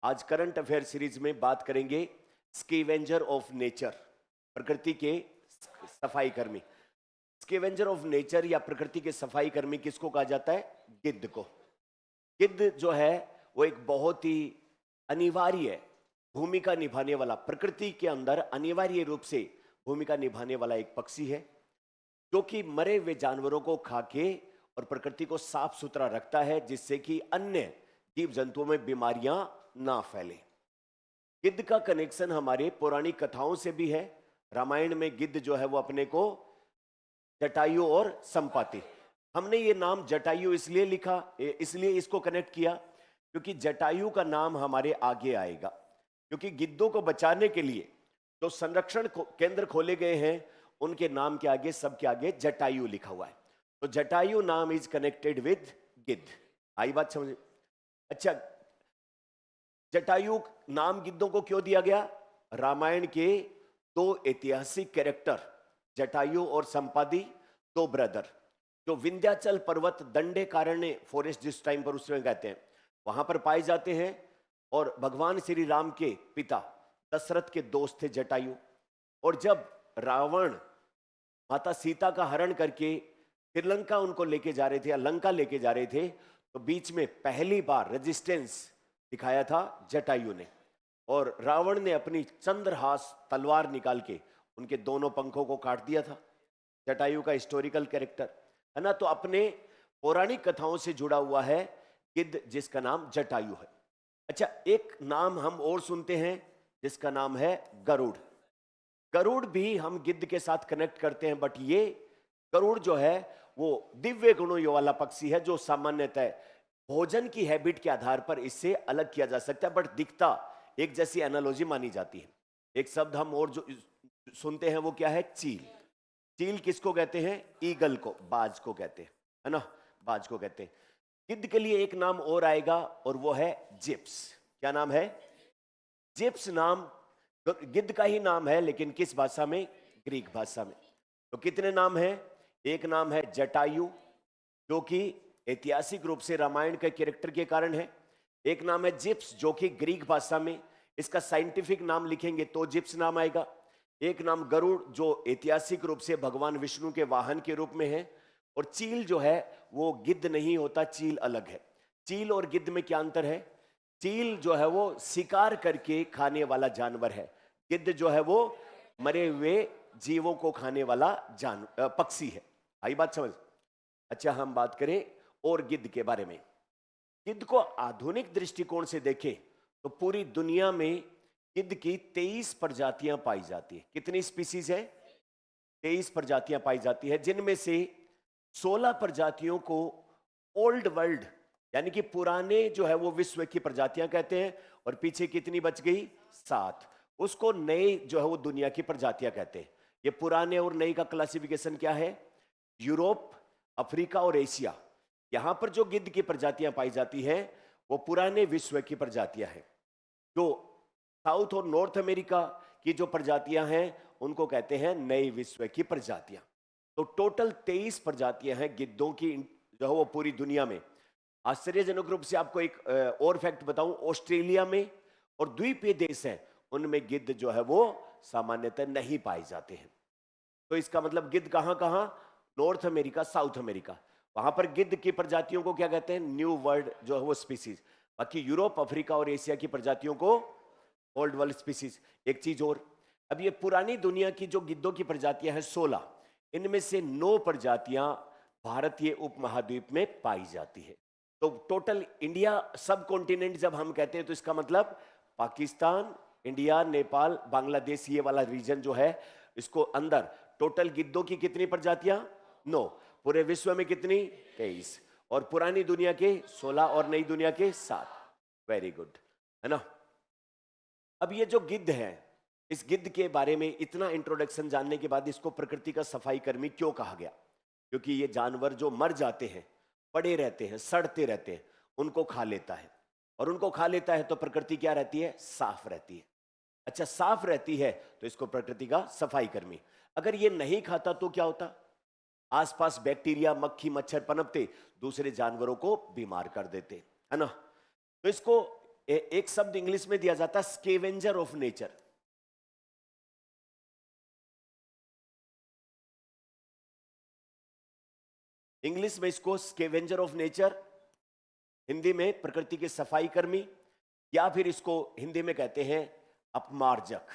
आज current affair series में बात करेंगे स्केवेंजर ऑफ नेचर, प्रकृति के सफाई कर्मी। स्केवेंजर ऑफ नेचर या प्रकृति के सफाई कर्मी किसको कहा जाता है? गिद्ध को। गिद्ध जो है वो एक बहुत ही अनिवार्य भूमिका निभाने वाला, प्रकृति के अंदर अनिवार्य रूप से भूमिका निभाने वाला एक पक्षी है जो कि मरे हुए जानवरों को खा के और प्रकृति को साफ सुथरा रखता है, जिससे कि अन्य जीव जंतुओं में बीमारियां ना फैले। गिद्ध का कनेक्शन हमारे पौराणिक कथाओं से भी है। रामायण में गिद्ध जो है वो अपने को जटायु और संपाति, हमने ये नाम जटायु इसलिए लिखा, इसलिए इसको कनेक्ट किया क्योंकि जटायु का नाम हमारे आगे आएगा। क्योंकि गिद्धों को बचाने के लिए जो संरक्षण केंद्र खोले गए हैं उनके नाम के आगे, सबके आगे जटायु लिखा हुआ है। तो जटायु नाम इज कनेक्टेड विद गिद्ध। आई बात समझ? अच्छा, जटायु नाम गिद्धों को क्यों दिया गया? रामायण के दो ऐतिहासिक कैरेक्टर जटायु और संपादी, दो ब्रदर, जो विंध्याचल पर्वत दंडेकारण्य फॉरेस्ट जिस टाइम पर उसमें कहते हैं वहां पर पाए जाते हैं। और भगवान श्री राम के पिता दशरथ के दोस्त थे जटायु। और जब रावण माता सीता का हरण करके श्रीलंका उनको लेके जा रहे थे या लंका लेके जा रहे थे, तो बीच में पहली बार रेजिस्टेंस दिखाया था जटायु ने। और रावण ने अपनी चंद्रहास तलवार निकाल के उनके दोनों पंखों को काट दिया था। जटायु का हिस्टोरिकल कैरेक्टर है ना। तो अपने पौराणिक कथाओं से जुड़ा हुआ है गिद्ध, जिसका नाम जटायु है। अच्छा, एक नाम हम और सुनते हैं जिसका नाम है गरुड़। गरुड़ भी हम गिद्ध के साथ कनेक्ट करते हैं, बट ये गरुड़ जो है वो दिव्य गुणों वाला पक्षी है जो सामान्यतः भोजन की हैबिट के आधार पर इससे अलग किया जा सकता है, बट दिखता एक जैसी एनालॉजी मानी जाती है। एक शब्द हम और जो सुनते हैं वो क्या है? चील। चील किसको कहते हैं? ईगल को, बाज को कहते हैं, है ना, बाज को कहते हैं। गिद्ध के लिए एक नाम और आएगा और वो है जिप्स। क्या नाम है? जिप्स नाम गिद्ध का ही नाम है, लेकिन किस भाषा में? ग्रीक भाषा में। तो कितने नाम हैं? एक नाम है जटायु जो कि ऐतिहासिक रूप से रामायण के कैरेक्टर के कारण है। एक नाम है जिप्स जो कि ग्रीक भाषा में, इसका साइंटिफिक नाम लिखेंगे तो जिप्स नाम आएगा। एक नाम गरुड़ जो ऐतिहासिक रूप से भगवान विष्णु के वाहन के रूप में है। और चील जो है वो गिद्ध नहीं होता, चील अलग है। चील और गिद्ध में क्या अंतर है? चील जो है वो शिकार करके खाने वाला जानवर है, गिद्ध जो है वो मरे हुए जीवों को खाने वाला पक्षी है। आई बात समझ? अच्छा, हम बात करें और गिद्ध के बारे में। गिद्ध को आधुनिक दृष्टिकोण से देखें तो पूरी दुनिया में गिद्ध की 23 प्रजातियां पाई जाती है। कितनी स्पीसीज है? 23 प्रजातियां पाई जाती है, जिनमें से 16 प्रजातियों को ओल्ड वर्ल्ड यानी कि पुराने जो है वो विश्व की प्रजातियां कहते हैं, और पीछे कितनी बच गई? 7। उसको नए जो है वो दुनिया की प्रजातियां कहते हैं। ये पुराने और नए का क्लासिफिकेशन क्या है? यूरोप, अफ्रीका और एशिया, यहां पर जो गिद्ध की प्रजातियां पाई जाती हैं वो पुराने विश्व की प्रजातियां हैं। जो साउथ और नॉर्थ अमेरिका की जो प्रजातियां हैं उनको कहते हैं नए विश्व की प्रजातियां। तो टोटल 23 प्रजातियां हैं गिद्धों की जो है वो पूरी दुनिया में। आश्चर्यजनक रूप से आपको एक और फैक्ट बताऊं, ऑस्ट्रेलिया में और द्वीपीय देश हैं उनमें गिद्ध जो है वो सामान्यतः नहीं पाए जाते हैं। तो इसका मतलब गिद्ध कहां कहां? नॉर्थ अमेरिका, साउथ अमेरिका, वहां पर गिद्ध की प्रजातियों को क्या कहते हैं? न्यू वर्ल्ड जो है वो स्पीसीज। बाकी यूरोप, अफ्रीका और एशिया की प्रजातियों को ओल्ड वर्ल्ड स्पीसीज। एक चीज और, अब ये पुरानी दुनिया की जो गिद्धों की प्रजातियां हैं 16, इनमें से 9 प्रजातियां भारतीय उपमहाद्वीप में पाई जाती है। तो टोटल इंडिया सब कॉन्टिनेंट जब हम कहते हैं तो इसका मतलब पाकिस्तान, इंडिया, नेपाल, बांग्लादेश, ये वाला रीजन जो है इसको अंदर टोटल गिद्धों की कितनी प्रजातियां? 9। पूरे विश्व में कितनी? 23। और पुरानी दुनिया के 16 और नई दुनिया के 7। वेरी गुड, है ना। अब ये जो गिद्ध है, इस गिद्ध के बारे में इतना इंट्रोडक्शन जानने के बाद इसको प्रकृति का सफाई कर्मी क्यों कहा गया? क्योंकि ये जानवर जो मर जाते हैं, पड़े रहते हैं, सड़ते रहते हैं, उनको खा लेता है। और उनको खा लेता है तो प्रकृति क्या रहती है? साफ रहती है। अच्छा, साफ रहती है तो इसको प्रकृति का सफाई कर्मी। अगर ये नहीं खाता तो क्या होता? आसपास बैक्टीरिया, मक्खी, मच्छर पनपते, दूसरे जानवरों को बीमार कर देते, है ना। तो इसको एक शब्द इंग्लिश में दिया जाता है स्केवेंजर ऑफ नेचर। इंग्लिश में इसको स्केवेंजर ऑफ नेचर, हिंदी में प्रकृति के सफाई कर्मी, या फिर इसको हिंदी में कहते हैं अपमार्जक।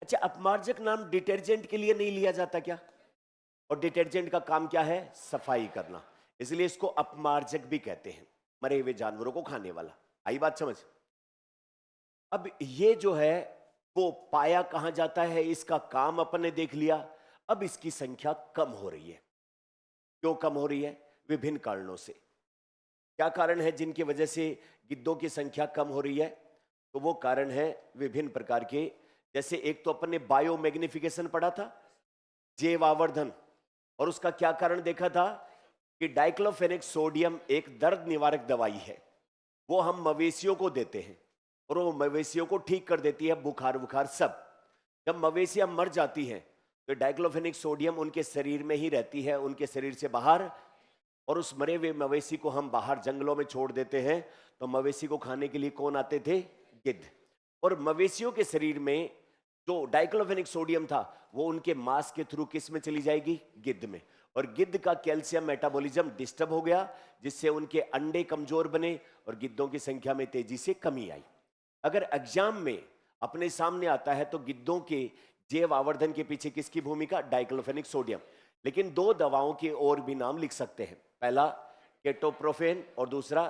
अच्छा, अपमार्जक नाम डिटर्जेंट के लिए नहीं लिया जाता क्या? और डिटर्जेंट का काम क्या है? सफाई करना, इसलिए इसको अपमार्जक भी कहते हैं, मरे हुए जानवरों को खाने वाला। आई बात समझ? अब ये जो है वो पाया कहां जाता है, इसका काम अपन ने देख लिया। अब इसकी संख्या कम हो रही है। क्यों कम हो रही है? विभिन्न कारणों से। क्या कारण है जिनकी वजह से गिद्धों की संख्या कम हो रही है? तो वो कारण है विभिन्न प्रकार के। जैसे एक तो अपन ने बायो मैग्निफिकेशन पढ़ा था, जैव आवर्धन, और उसका क्या कारण देखा था कि डाइक्लोफेनेक सोडियम एक दर्द निवारक दवाई है, वो हम मवेशियों को देते हैं और वो मवेशियों को ठीक कर देती है, बुखार बुखार सब। जब मवेशियां मर जाती हैं तो डाइक्लोफेनेक सोडियम उनके शरीर में ही रहती है, उनके शरीर से बाहर, और उस मरे हुए मवेशी को हम बाहर जंगलों में छोड़ देते हैं। तो मवेशी को खाने के लिए कौन आते थे? गिद्ध। और मवेशियों के शरीर में जो डाइक्लोफेनेक सोडियम था वो उनके मांस के थ्रू किस में चली जाएगी? गिद्ध में। और गिद्ध का कैल्शियम मेटाबॉलिज्म डिस्टर्ब हो गया, जिससे उनके अंडे कमजोर बने और गिद्धों की संख्या में तेजी से कमी आई। अगर एग्जाम में अपने सामने आता है तो गिद्धों के जैव आवर्धन के पीछे किसकी भूमिका? Diclofenac sodium. लेकिन दो दवाओं के और भी नाम लिख सकते हैं, पहला केटोप्रोफेन और दूसरा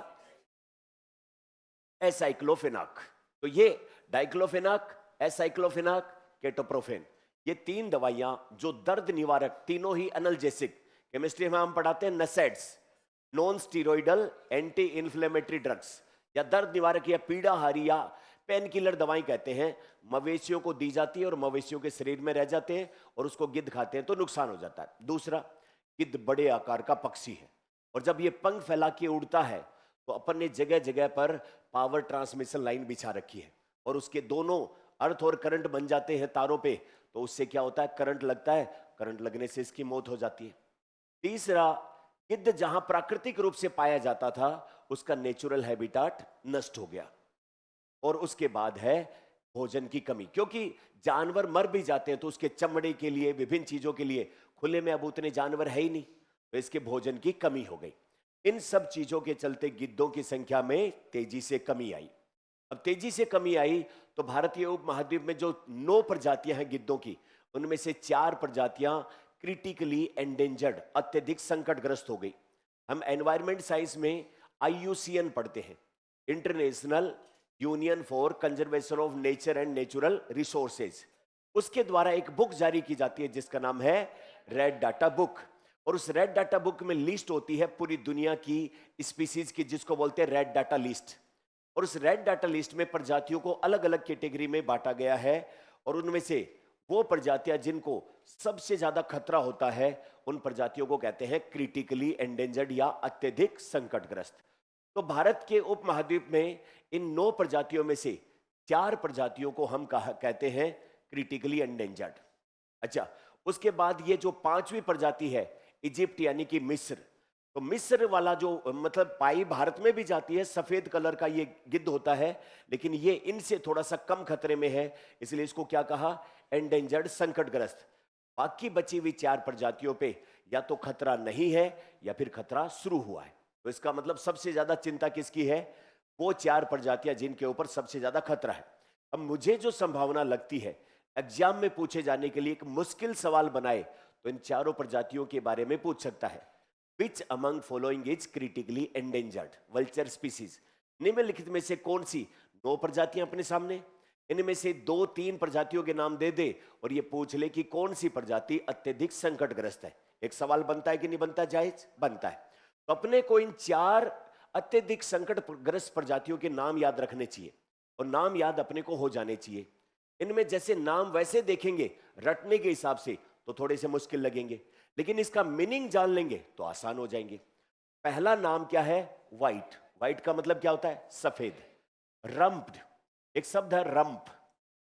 एसाइक्लोफेनाक। तो ये डाइक्लोफेनाक, एसाइक्लोफेनाक, केटोप्रोफेन, ये तीन दवाइयां जो दर्द निवारक, तीनों ही एनाल्जेसिक, केमिस्ट्री में हम पढ़ाते हैं NSAIDs, non steroidal anti inflammatory drugs, या दर्द निवारक या पीड़ाहारी या पेन किलर दवाएं कहते हैं, मवेशियों को दी जाती है और मवेशियों के शरीर में रह जाते हैं और उसको गिद्ध खाते हैं तो नुकसान हो जाता है। दूसरा, गिद्ध बड़े आकार का पक्षी है और जब ये पंख फैला के उड़ता है तो अपन ने जगह जगह पर पावर ट्रांसमिशन लाइन बिछा रखी है और उसके दोनों अर्थ और करंट बन जाते हैं तारों पे, तो उससे क्या होता है? करंट लगता है, करंट लगने से इसकी मौत हो जाती है। तीसरा, गिद्ध जहां प्राकृतिक रूप से पाया जाता था उसका नेचुरल हैबिटाट नष्ट हो गया। और उसके बाद है भोजन की कमी, क्योंकि जानवर मर भी जाते हैं तो उसके चमड़े के लिए, विभिन्न चीजों के लिए खुले में अब उतने जानवर है ही नहीं, तो इसके भोजन की कमी हो गई। इन सब चीजों के चलते गिद्धों की संख्या में तेजी से कमी आई। अब तेजी से कमी आई तो भारतीय उपमहाद्वीप में जो 9 प्रजातियां हैं गिद्धों की, उनमें से 4 प्रजातियां क्रिटिकली एंडेंजर्ड, अत्यधिक संकटग्रस्त हो गई। हम एनवायरमेंट साइंस में IUCN पढ़ते हैं, international union for conservation of nature and natural resources. उसके द्वारा एक बुक जारी की जाती है जिसका नाम है रेड डाटा बुक, और उस रेड डाटा बुक में लिस्ट होती है पूरी दुनिया की स्पीसीज की, जिसको बोलते हैं रेड डाटा लिस्ट। और उस रेड डाटा लिस्ट में प्रजातियों को अलग अलग कैटेगरी में बांटा गया है और उनमें से वो प्रजातियां जिनको सबसे ज्यादा खतरा होता है उन प्रजातियों को कहते हैं क्रिटिकली एंडेंजर्ड या अत्यधिक संकटग्रस्त। तो भारत के उपमहाद्वीप में इन 9 प्रजातियों में से 4 प्रजातियों को हम कहते हैं क्रिटिकली एंडेंजर्ड। अच्छा, उसके बाद ये जो 5वीं प्रजाति है इजिप्ट यानी कि मिस्र, तो मिस्र वाला जो मतलब पाई भारत में भी जाती है, सफेद कलर का ये गिद्ध होता है, लेकिन ये इनसे थोड़ा सा कम खतरे में है, इसलिए इसको क्या कहा? एंडेंजर्ड, संकटग्रस्त। बाकी बची हुई 4 प्रजातियों पे या तो खतरा नहीं है या फिर खतरा शुरू हुआ है। तो इसका मतलब सबसे ज्यादा चिंता किसकी है? वो 4 प्रजातियां जिनके ऊपर सबसे ज्यादा खतरा है। अब मुझे जो संभावना लगती है एग्जाम में पूछे जाने के लिए एक मुश्किल सवाल बनाए तो इन 4 प्रजातियों के बारे में पूछ सकता है। Which among following is critically endangered vulture species? निम्नलिखित में से कौन सी 9 प्रजातियां अपने सामने, इनमें से 2-3 प्रजातियों के नाम दे दे और ये पूछ ले कि कौन सी प्रजाति अत्यधिक संकटग्रस्त है। एक सवाल बनता है कि नहीं बनता? जायज बनता है। तो अपने को इन 4 अत्यधिक संकटग्रस्त प्रजातियों के नाम याद रखने चाहिए और नाम याद अपने को हो जाने चाहिए। इनमें जैसे नाम वैसे देखेंगे रटने के हिसाब से तो थोड़े से मुश्किल लगेंगे, लेकिन इसका मीनिंग जान लेंगे तो आसान हो जाएंगे। पहला नाम क्या है? व्हाइट। व्हाइट का मतलब क्या होता है? सफेद। रम्प्ड, एक शब्द है रंप।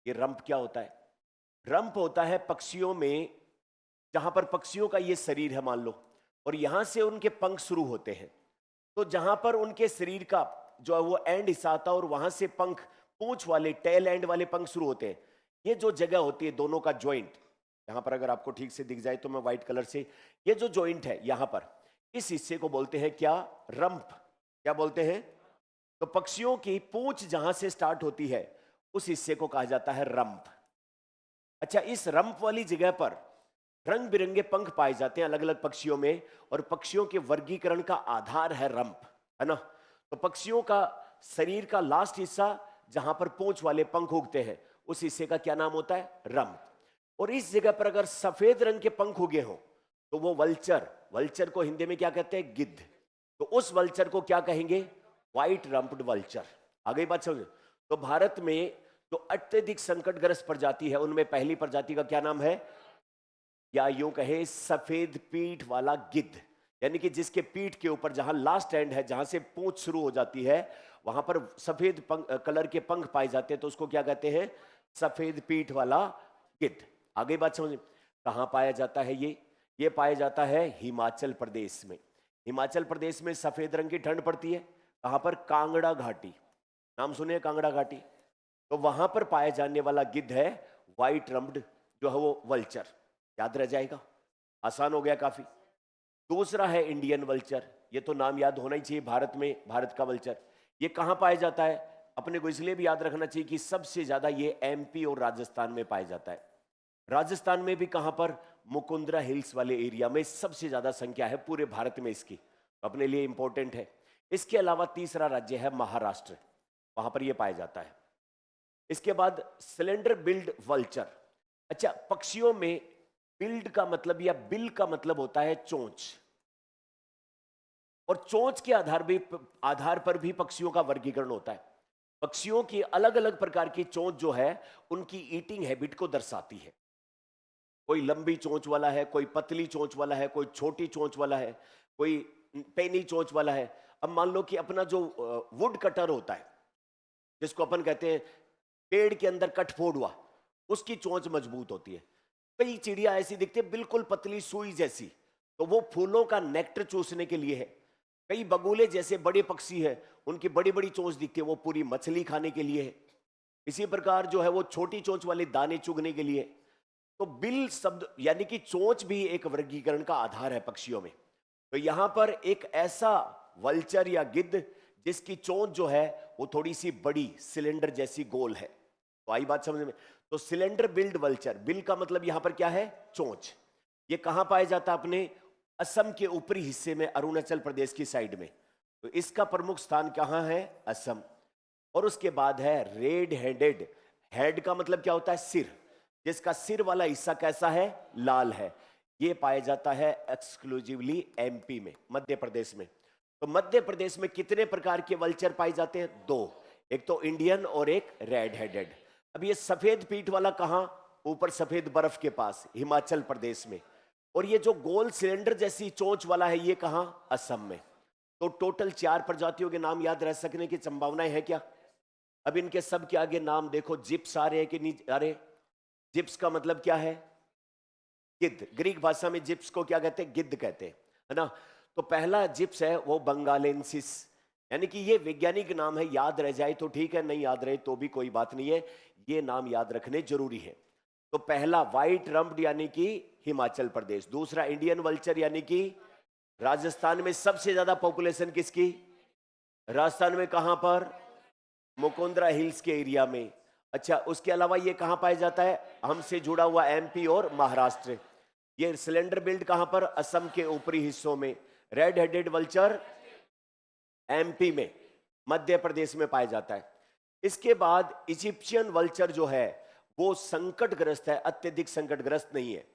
ये रंप क्या होता है? रंप होता है पक्षियों में, जहां पर पक्षियों का ये शरीर है मान लो, और यहां से उनके पंख शुरू होते हैं, तो जहां पर उनके शरीर का जो है वो एंड हिस्सा आता है और वहां से पंख, पूंछ वाले टेल एंड वाले पंख शुरू होते हैं। ये जो जगह होती है दोनों का ज्वाइंट, यहां पर अगर आपको ठीक से दिख जाए तो मैं व्हाइट कलर से, ये जो ज्वाइंट है यहां पर, इस हिस्से को बोलते हैं क्या? रंप। क्या बोलते हैं? तो पक्षियों की पूंछ जहां से स्टार्ट होती है उस हिस्से को कहा जाता है रंप। अच्छा, इस रंप वाली जगह पर रंग बिरंगे पंख पाए जाते हैं अलग अलग पक्षियों में, और पक्षियों के वर्गीकरण का आधार है रंप, है ना। तो पक्षियों का शरीर का लास्ट हिस्सा जहां पर पूंछ वाले पंख उगते हैं उस हिस्से का क्या नाम होता है? रंप। और इस जगह पर अगर सफेद रंग के पंख उगे हों तो वो वल्चर, वल्चर को हिंदी में क्या कहते हैं? गिद्ध। तो उस वल्चर को क्या कहेंगे? White रंप्ड vulture. आ गई बात समझ? तो भारत में जो अत्यधिक संकटग्रस्त प्रजाति है उनमें पहली प्रजाति का क्या नाम है? या यूं कहे सफेद पीठ वाला गिद्ध, यानी कि जिसके पीठ के ऊपर जहां लास्ट एंड है, जहां से पूंछ शुरू हो जाती है, वहां पर सफेद कलर के पंख पाए जाते हैं, तो उसको क्या कहते हैं? सफेद पीठ वाला गिद्ध। आगे बात समझ? कहां पाया जाता है ये पाया जाता है हिमाचल प्रदेश में। हिमाचल प्रदेश में सफेद रंग की ठंड पड़ती है। कहां पर? कांगड़ा घाटी। नाम सुने कांगड़ा घाटी? तो वहां पर पाया जाने वाला गिद्ध है व्हाइट रंप्ड, जो है वो वल्चर। याद रह जाएगा, आसान हो गया काफी। दूसरा है इंडियन वल्चर, ये तो नाम याद होना ही चाहिए, भारत में भारत का वल्चर। ये कहां पाया जाता है? अपने को इसलिए भी याद रखना चाहिए कि सबसे ज्यादा ये एमपी और राजस्थान में पाया जाता है। राजस्थान में भी कहां पर? मुकुंदरा हिल्स वाले एरिया में सबसे ज्यादा संख्या है पूरे भारत में इसकी, तो अपने लिए इंपॉर्टेंट है। इसके अलावा तीसरा राज्य है महाराष्ट्र, वहां पर यह पाया जाता है। इसके बाद सिलेंडर बिल्ड वल्चर। अच्छा, पक्षियों में बिल्ड का मतलब या बिल का मतलब होता है चोंच, और चोंच के आधार पर भी पक्षियों का वर्गीकरण होता है। पक्षियों की अलग अलग प्रकार की चोंच जो है उनकी ईटिंग हैबिट को दर्शाती है। कोई लंबी चोंच वाला है, कोई पतली चोंच वाला है, कोई छोटी चोंच वाला है, कोई पेनी चोंच वाला है। अब मान लो कि अपना जो वुड कटर होता है, जिसको अपन कहते हैं पेड़ के अंदर कटफोड़ हुआ, उसकी चोंच मजबूत होती है। कई चिड़िया ऐसी दिखती है बिल्कुल पतली सुई जैसी, तो वो फूलों का नेक्टर चूसने के लिए है। कई बगुले जैसे बड़े पक्षी है, उनकी बड़ी बड़ी चोंच दिखती है, वो पूरी मछली खाने के लिए है। इसी प्रकार जो है वो छोटी चोंच वाले दाने चुगने के लिए। तो बिल शब्द यानी कि चोंच भी एक वर्गीकरण का आधार है पक्षियों में। तो यहां पर एक ऐसा वल्चर या गिद्ध जिसकी चोंच जो है वो थोड़ी सी बड़ी सिलेंडर जैसी गोल है। तो आई बात समझ में? तो सिलेंडर बिल्ड वल्चर, बिल का मतलब यहां पर क्या है? चोंच। ये कहां पाया जाता है? अपने असम के ऊपरी हिस्से में, अरुणाचल प्रदेश की साइड में। तो इसका प्रमुख स्थान कहां है? असम। और उसके बाद है रेड हेडेड। हेड का मतलब क्या होता है? सिर। जिसका सिर वाला हिस्सा कैसा है? लाल है। ये पाया जाता है एक्सक्लूसिवली एमपी में, मध्य प्रदेश में। तो मध्य प्रदेश में कितने प्रकार के वल्चर पाए जाते हैं? दो, एक तो इंडियन और एक रेड हेडेड। अब ये सफेद पीठ वाला कहां? ऊपर सफेद बर्फ के पास, हिमाचल प्रदेश में। और ये जो गोल सिलेंडर जैसी चोंच वाला है ये कहां? असम में। तो टोटल 4 प्रजातियों के नाम याद रह सकने की संभावनाएं है क्या? अब इनके सब के आगे नाम देखो, जिप्स आ रहे हैं कि नहीं आ रहे? जिप्स का मतलब क्या है? गिद्ध। ग्रीक भाषा में जिप्स को क्या कहते हैं? गिद्ध कहते हैं, है ना। तो पहला जिप्स है वो बंगालेंसिस, यानी कि ये वैज्ञानिक नाम है, याद रह जाए तो ठीक है, नहीं याद रहे तो भी कोई बात नहीं है, ये नाम याद रखने जरूरी है। तो पहला व्हाइट रंप्ड यानी कि हिमाचल प्रदेश, दूसरा इंडियन वल्चर यानी कि राजस्थान में सबसे ज्यादा पॉपुलेशन किसकी? राजस्थान में कहां पर? मुकुंदरा हिल्स के एरिया में। अच्छा, उसके अलावा ये कहां पाया जाता है? हमसे जुड़ा हुआ एमपी और महाराष्ट्र। ये सिलेंडर बिल्ड कहां पर? असम के ऊपरी हिस्सों में। रेड हेडेड वल्चर एमपी में, मध्य प्रदेश में पाया जाता है। इसके बाद इजिप्शियन वल्चर जो है वो संकटग्रस्त है, अत्यधिक संकटग्रस्त नहीं है।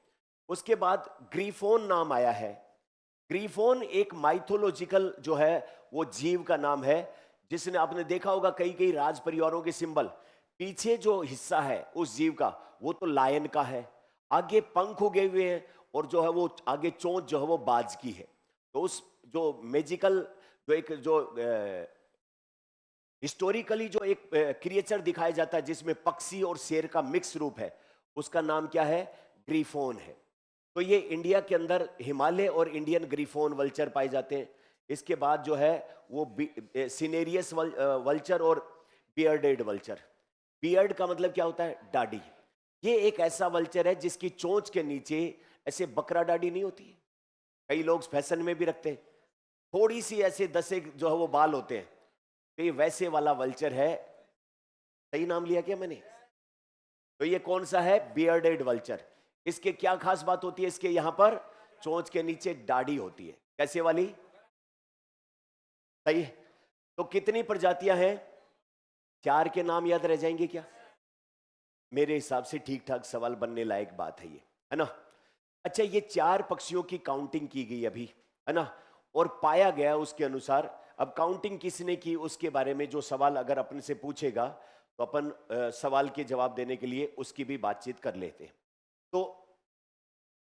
उसके बाद ग्रीफोन नाम आया है। ग्रीफोन एक माइथोलॉजिकल जो है वो जीव का नाम है, जिसने आपने देखा होगा कई कई राज परिवारों के सिंबल, पीछे जो हिस्सा है उस जीव का वो तो लायन का है, आगे पंख उगे हुए हैं, और जो है वो आगे चोंच जो है वो बाज की है। तो उस जो मैजिकल जो एक जो हिस्टोरिकली जो एक क्रिएचर दिखाया जाता है जिसमें पक्षी और शेर का मिक्स रूप है, उसका नाम क्या है? ग्रीफोन है। तो ये इंडिया के अंदर हिमालय और इंडियन ग्रीफोन वल्चर पाए जाते हैं। इसके बाद जो है वो सिनेरियस वल्चर और बियर्डेड वल्चर। बियर्ड का मतलब क्या होता है? दाढ़ी। ये एक ऐसा वल्चर है जिसकी चोंच के नीचे ऐसे बकरा दाढ़ी नहीं होती है, कई लोग फैशन में भी रखते हैं, थोड़ी सी ऐसे 10 एक जो है वो बाल होते हैं, तो ये वैसे वाला वल्चर है। सही नाम लिया क्या मैंने? तो ये कौन सा है? Bearded vulture. इसके क्या खास बात होती है? इसके यहां पर चोंच के नीचे दाढ़ी होती है। कैसे वाली? सही है। तो कितनी प्रजातियां हैं? 4 के नाम याद रह जाएंगे क्या? मेरे हिसाब से ठीक ठाक सवाल बनने लायक बात है ये, है ना? अच्छा, ये 4 पक्षियों की काउंटिंग की गई अभी, है ना? और पाया गया उसके अनुसार। अब काउंटिंग किसने की उसके बारे में जो सवाल अगर अपने से पूछेगा तो अपन सवाल के जवाब देने के लिए उसकी भी बातचीत कर लेते हैं। तो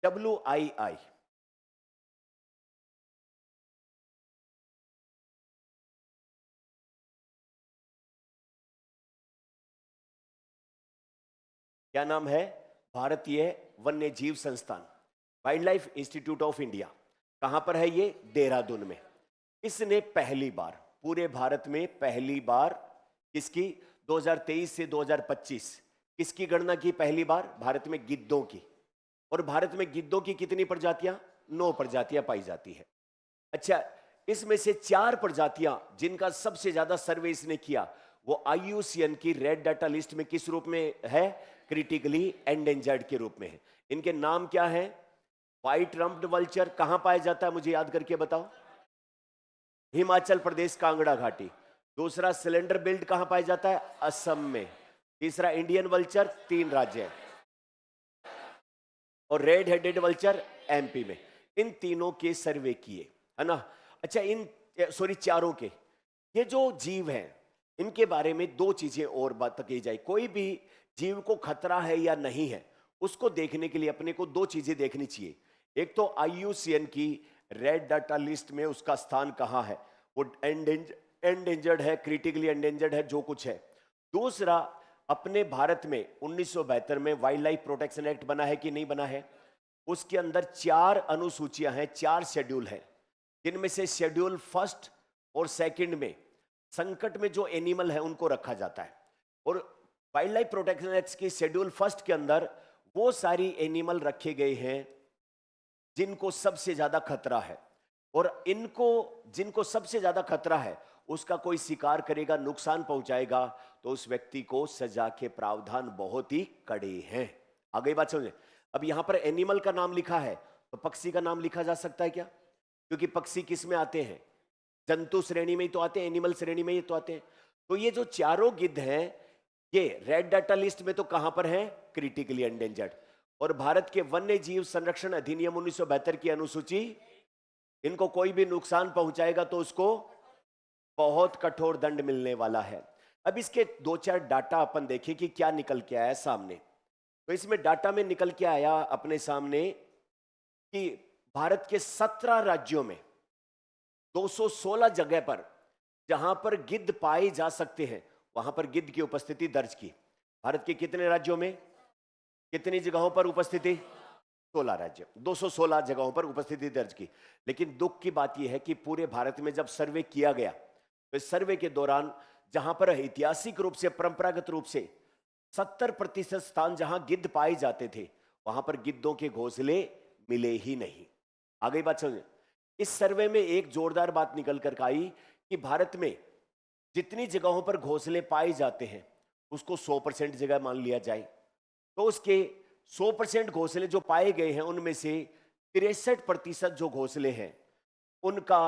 WII क्या नाम है? भारतीय वन्य जीव संस्थान, wild life institute of India. कहां पर है ये? देहरादून में। इसने पहली बार पूरे भारत में पहली बार किसकी? 2023 से 2025 किसकी गणना की? पहली बार भारत में गिद्धों की। और भारत में गिद्धों की कितनी प्रजातियां? 9 प्रजातियां पाई जाती है। अच्छा, इसमें से 4 प्रजातियां जिनका सबसे ज्यादा सर्वे इसने किया वो IUCN की रेड डाटा लिस्ट में किस रूप में है? क्रिटिकली एंडेंजर्ड के रूप में है। इनके नाम क्या है? व्हाइट रम्प्ड वल्चर कहां पाया जाता है? मुझे याद करके बताओ। हिमाचल प्रदेश कांगड़ा घाटी। दूसरा सिलेंडर बिल्ड कहां पाया जाता है? असम में। तीसरा इंडियन वल्चर 3 राज्य है, और रेड हेडेड वल्चर MP में। इन तीनों के सर्वे किए, है ना? अच्छा, इन चारों के ये जो जीव हैं इनके बारे में 2 चीजें और बात की जाए। कोई भी जीव को खतरा है या नहीं है उसको देखने के लिए अपने को 2 चीजें देखनी चाहिए। एक तो IUCN की रेड डाटा लिस्ट में उसका स्थान कहां है, वो एंडेंजर्ड है, क्रिटिकली एंडेंजर्ड है, जो कुछ है। दूसरा, अपने भारत में 1972 में वाइल्ड लाइफ प्रोटेक्शन एक्ट बना है कि नहीं बना है? उसके अंदर 4 अनुसूचियां हैं, 4 शेड्यूल हैं, जिनमें से शेड्यूल 1 और 2 में संकट में जो एनिमल है उनको रखा जाता है। और वाइल्ड लाइफ प्रोटेक्शन एक्ट की शेड्यूल 1 के अंदर वो सारी एनिमल रखे गए हैं जिनको सबसे ज्यादा खतरा है। और इनको जिनको सबसे ज्यादा खतरा है उसका कोई शिकार करेगा, नुकसान पहुंचाएगा, तो उस व्यक्ति को सजा के प्रावधान बहुत ही कड़े हैं। आ गई बात समझे? अब यहां पर एनिमल का नाम लिखा है तो पक्षी का नाम लिखा जा सकता है क्या? क्योंकि पक्षी किस में आते हैं? जंतु श्रेणी में ही तो आते हैं, एनिमल श्रेणी में ही तो आते हैं। तो ये जो चारों गिद्ध हैं ये रेड डाटा लिस्ट में तो कहां पर है? Critically endangered. और भारत के वन्य जीव संरक्षण अधिनियम 1972 की अनुसूची, इनको कोई भी नुकसान पहुंचाएगा तो उसको बहुत कठोर दंड मिलने वाला है। अब इसके 2-4 डाटा अपन देखें कि क्या निकल के आया सामने। तो इसमें डाटा में निकल के आया अपने सामने कि भारत के 17 राज्यों में 216 जगह पर जहां पर गिद्ध पाए जा सकते हैं वहां पर गिद्ध की उपस्थिति दर्ज की। भारत के कितने राज्यों में कितनी जगहों पर उपस्थिति? 16 राज्य, 216 जगहों पर उपस्थिति दर्ज की। लेकिन दुख की बात यह है कि पूरे भारत में जब सर्वे किया गया तो इस सर्वे के दौरान जहां पर ऐतिहासिक रूप से, परंपरागत रूप से 70% स्थान जहां गिद्ध पाए जाते थे वहां पर गिद्धों के घोंसले मिले ही नहीं। आ गई बात समझ? इस सर्वे में एक जोरदार बात निकल कर आई कि भारत में जितनी जगहों पर घोंसले पाए जाते हैं उसको 100% जगह मान लिया जाए, तो उसके 100% घोंसले जो पाए गए हैं उनमें से 63% जो घोंसले हैं उनका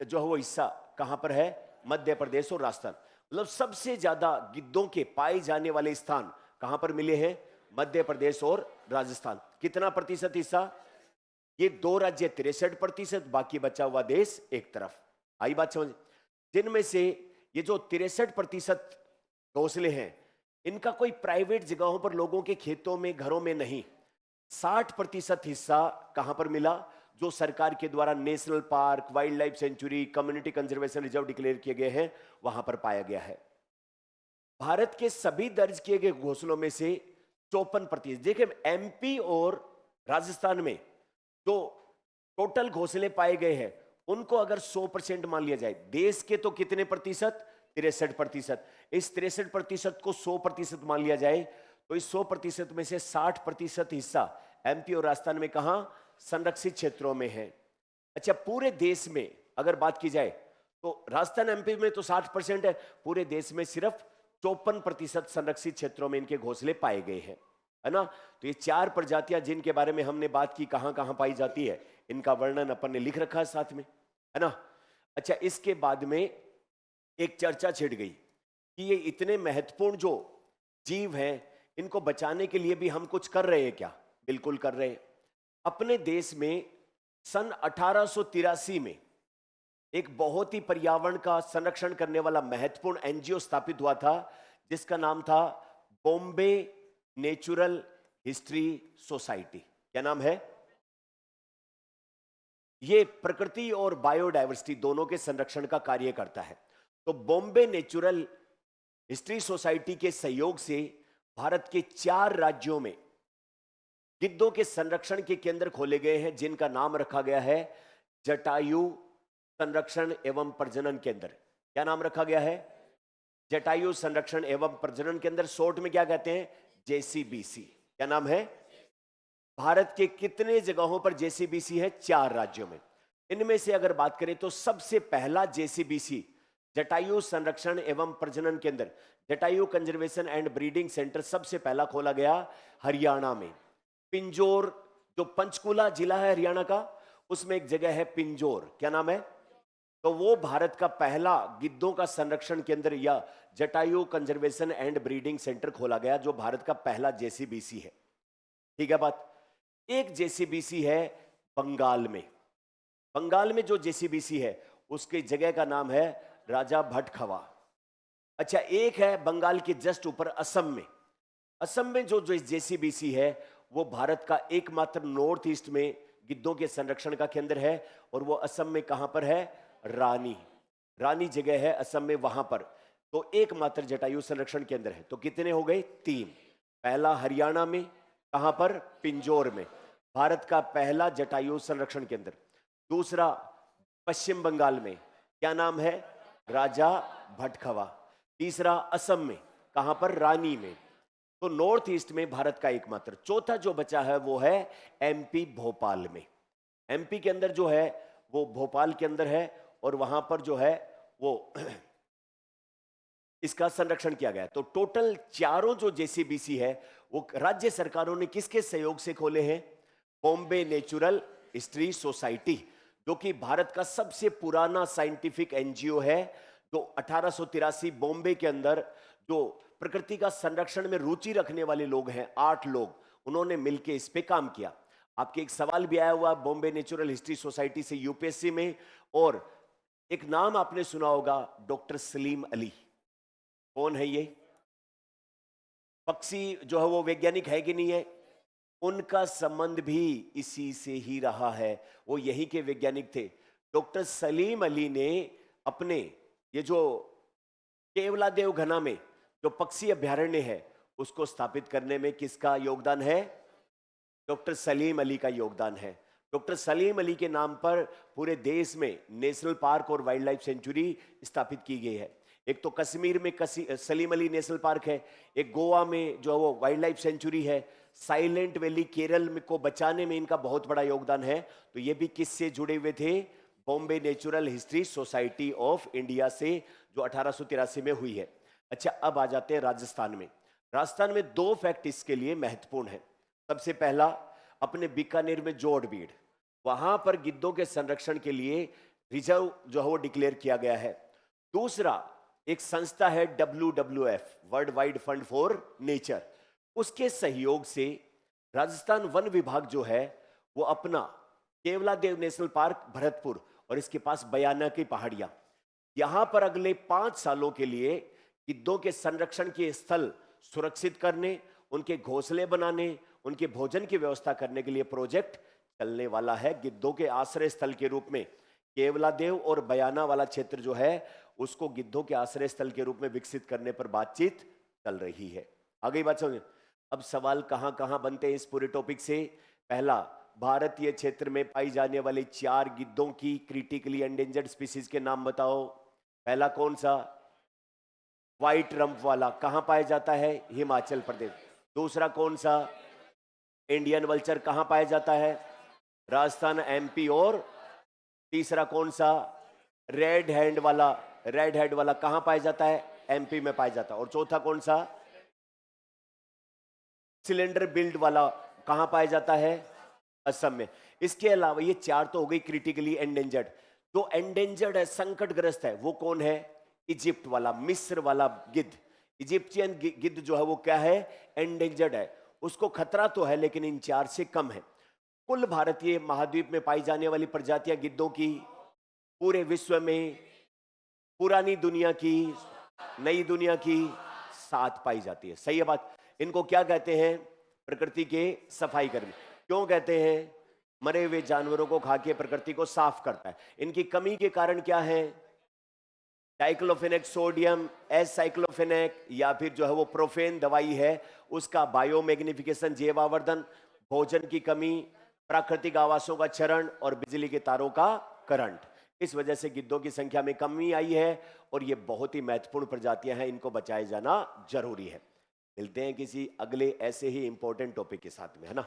जो है वो हिस्सा कहां पर है? मध्य प्रदेश और राजस्थान। मतलब सबसे ज्यादा गिद्धों के पाए जाने वाले स्थान कहां पर मिले हैं? मध्य प्रदेश और राजस्थान। कितना प्रतिशत हिस्सा? ये 2 राज्य 63%, बाकी बचा हुआ देश एक तरफ। आई बात समझ? जिनमें से ये जो 63% घोंसले हैं इनका कोई प्राइवेट जगहों पर लोगों के खेतों में, घरों में नहीं। 60% हिस्सा कहां पर मिला? जो सरकार के द्वारा national park, wild life sanctuary, community conservation reserve declare किए गए हैं वहां पर पाया गया है। भारत के सभी दर्ज किए गए घोंसलों में से 54%, देखिए MP और राजस्थान में जो टोटल घोंसले पाए गए हैं उनको अगर 100% मान लिया जाए, देश के तो कितने प्रतिशत, 63%, इस 63% को 100% मान लिया जाए तो इस 100% में से 60% हिस्सा एमपी और राजस्थान में कहां, संरक्षित क्षेत्रों में है। अच्छा, पूरे देश में अगर बात की जाए तो राजस्थान एमपी में तो 60% है, पूरे देश में सिर्फ 54% संरक्षित क्षेत्रों में इनके घोंसले पाए गए हैं, है ना। तो ये 4 प्रजातियां जिनके बारे में हमने बात की कहां कहां पाई जाती है, इनका वर्णन अपन ने लिख रखा है साथ में, है ना। अच्छा, इसके बाद में एक चर्चा छिड़ गई कि ये इतने महत्वपूर्ण जो जीव हैं, इनको बचाने के लिए भी हम कुछ कर रहे हैं क्या? बिल्कुल कर रहे हैं। अपने देश में सन 1883 में एक बहुत ही पर्यावरण का संरक्षण करने वाला महत्वपूर्ण एनजीओ स्थापित हुआ था, जिसका नाम था बॉम्बे नेचुरल हिस्ट्री सोसाइटी। क्या नाम है? ये प्रकृति और बायोडायवर्सिटी दोनों के संरक्षण का कार्य करता है। तो बॉम्बे नेचुरल हिस्ट्री सोसाइटी के सहयोग से भारत के 4 राज्यों में गिद्धों के संरक्षण के केंद्र खोले गए हैं, जिनका नाम रखा गया है जटायु संरक्षण एवं प्रजनन केंद्र। क्या नाम रखा गया है? जटायु संरक्षण एवं प्रजनन केंद्र, शॉर्ट में क्या कहते हैं? जेसीबीसी। क्या नाम है? भारत के कितने जगहों पर जेसीबीसी है? 4 राज्यों में। इनमें से अगर बात करें तो सबसे पहला जेसीबीसी जटायु संरक्षण एवं प्रजनन केंद्र, Jatayu conservation and breeding centre, सबसे पहला खोला गया हरियाणा में। पिंजौर, जो पंचकुला जिला है हरियाणा का, उसमें एक जगह है पिंजौर। क्या नाम है? तो वो भारत का पहला गिद्धों का संरक्षण केंद्र या Jatayu conservation and breeding centre खोला गया, जो भारत का पहला जेसीबीसी है। ठीक है बात। एक जेसीबीसी है बंगाल में। बंगाल में जो जेसीबीसी है उसकी जगह का नाम है राजा भटखवा। अच्छा, एक है बंगाल के जस्ट ऊपर असम में। असम में जो जेसीबीसी है वो भारत का एकमात्र नॉर्थ ईस्ट में गिद्धों के संरक्षण का केंद्र है, और वो असम में कहां पर है? रानी जगह है असम में, वहां पर तो एकमात्र जटायु संरक्षण केंद्र है। तो कितने हो गए? 3। पहला हरियाणा में, कहां पर? पिंजौर में, भारत का पहला जटायु संरक्षण केंद्र। दूसरा पश्चिम बंगाल में, क्या नाम है? राजा भटखवा। तीसरा असम में, कहां पर? रानी में। तो नॉर्थ ईस्ट में भारत का एकमात्र। चौथा जो बचा है वो है एमपी भोपाल में। एमपी के अंदर जो है वो भोपाल के अंदर है, और वहां पर जो है वो इसका संरक्षण किया गया। तो टोटल चारों जो जेसीबीसी है वो राज्य सरकारों ने किसके सहयोग से खोले हैं? बॉम्बे नेचुरल हिस्ट्री सोसाइटी, जो कि भारत का सबसे पुराना साइंटिफिक एनजीओ है, जो 1883 बॉम्बे के अंदर जो प्रकृति का संरक्षण में रुचि रखने वाले लोग हैं, 8 लोग, उन्होंने मिलकर इस पे काम किया। आपके एक सवाल भी आया हुआ बॉम्बे नेचुरल हिस्ट्री सोसाइटी से यूपीएससी में, और एक नाम आपने सुना होगा, डॉक्टर सलीम अली। कौन है ये? पक्षी जो है वो वैज्ञानिक है कि नहीं है? उनका संबंध भी इसी से ही रहा है, वो यही के वैज्ञानिक थे। डॉक्टर सलीम अली ने अपने ये जो केवलादेव घना में जो पक्षी अभ्यारण्य है उसको स्थापित करने में किसका योगदान है? डॉक्टर सलीम अली का योगदान है। डॉक्टर सलीम अली के नाम पर पूरे देश में नेशनल पार्क और वाइल्ड लाइफ सेंचुरी स्थापित की गई है। एक तो कश्मीर में सलीम अली नेशनल पार्क है, एक गोवा में जो वो वाइल्ड लाइफ सेंचुरी है, साइलेंट वैली केरल में को बचाने में इनका बहुत बड़ा योगदान है। तो ये भी किससे जुड़े हुए थे? Bombay natural history society of India से, जो 1883 में हुई है। अच्छा, अब आ जाते हैं राजस्थान में। राजस्थान में 2 फैक्ट इसके लिए महत्वपूर्ण है। सबसे पहला, अपने बीकानेर में जोड़बीड़, वहां पर गिद्धों के संरक्षण के लिए रिजर्व जो है वो डिक्लेयर किया गया है। दूसरा, एक संस्था है WWF, world wide fund for nature, उसके सहयोग से राजस्थान वन विभाग जो है वो अपना केवलादेव नेशनल पार्क भरतपुर और इसके पास बयाना की पहाड़ियां, यहां पर अगले 5 सालों के लिए गिद्धों के संरक्षण के स्थल सुरक्षित करने, उनके घोंसले बनाने, उनके भोजन की व्यवस्था करने के लिए प्रोजेक्ट चलने वाला है। गिद्धों के आश्रय स्थल के रूप में केवलादेव और बयाना वाला क्षेत्र जो है उसको गिद्धों के आश्रय स्थल के रूप में विकसित करने पर बातचीत चल रही है। आ गई बात समझ? अब सवाल कहां कहां बनते हैं इस पूरे टॉपिक से? पहला, भारतीय क्षेत्र में पाई जाने वाली 4 गिद्धों की क्रिटिकली एंडेंजर्ड स्पीसीज के नाम बताओ। पहला कौन सा? व्हाइट रंप वाला, कहां पाया जाता है? हिमाचल प्रदेश। दूसरा कौन सा? इंडियन वल्चर, कहां पाया जाता है? राजस्थान, एमपी। और तीसरा कौन सा? रेड हेड वाला कहां पाया जाता है? एमपी में पाया जाता है। और चौथा कौन सा? सिलेंडर बिल्ड वाला कहां पाया जाता है? असम में। इसके अलावा ये 4 तो हो गई क्रिटिकली एंडेंजर्ड। जो एंडेंजर्ड है, संकटग्रस्त है, वो कौन है? इजिप्ट वाला, मिस्र वाला गिद्ध। इजिप्शियन गिद्ध जो है वो क्या है? एंडेंजर्ड है। उसको खतरा तो है लेकिन इन 4 से कम है। कुल भारतीय महाद्वीप में पाई जाने वाली प्रजातियां गिद्धों की पूरे विश्व में, पुरानी दुनिया की, नई दुनिया की 7 पाई जाती है। सही है बात? इनको क्या कहते हैं? प्रकृति के सफाई कर्मी। क्यों कहते हैं? मरे हुए जानवरों को खा के प्रकृति को साफ करता है। इनकी कमी के कारण क्या है? डाइक्लोफेनेक सोडियम, एसाइक्लोफेनेक, या फिर जो है वो प्रोफेन दवाई है, उसका बायोमैग्निफिकेशन, जैवावर्धन, भोजन की कमी, प्राकृतिक आवासों का क्षरण और बिजली के तारों का करंट। इस वजह से गिद्धों की संख्या में कमी आई है और ये बहुत ही महत्वपूर्ण प्रजातियां हैं, इनको बचाए जाना जरूरी है। मिलते हैं किसी अगले ऐसे ही इंपॉर्टेंट टॉपिक के साथ में, है ना।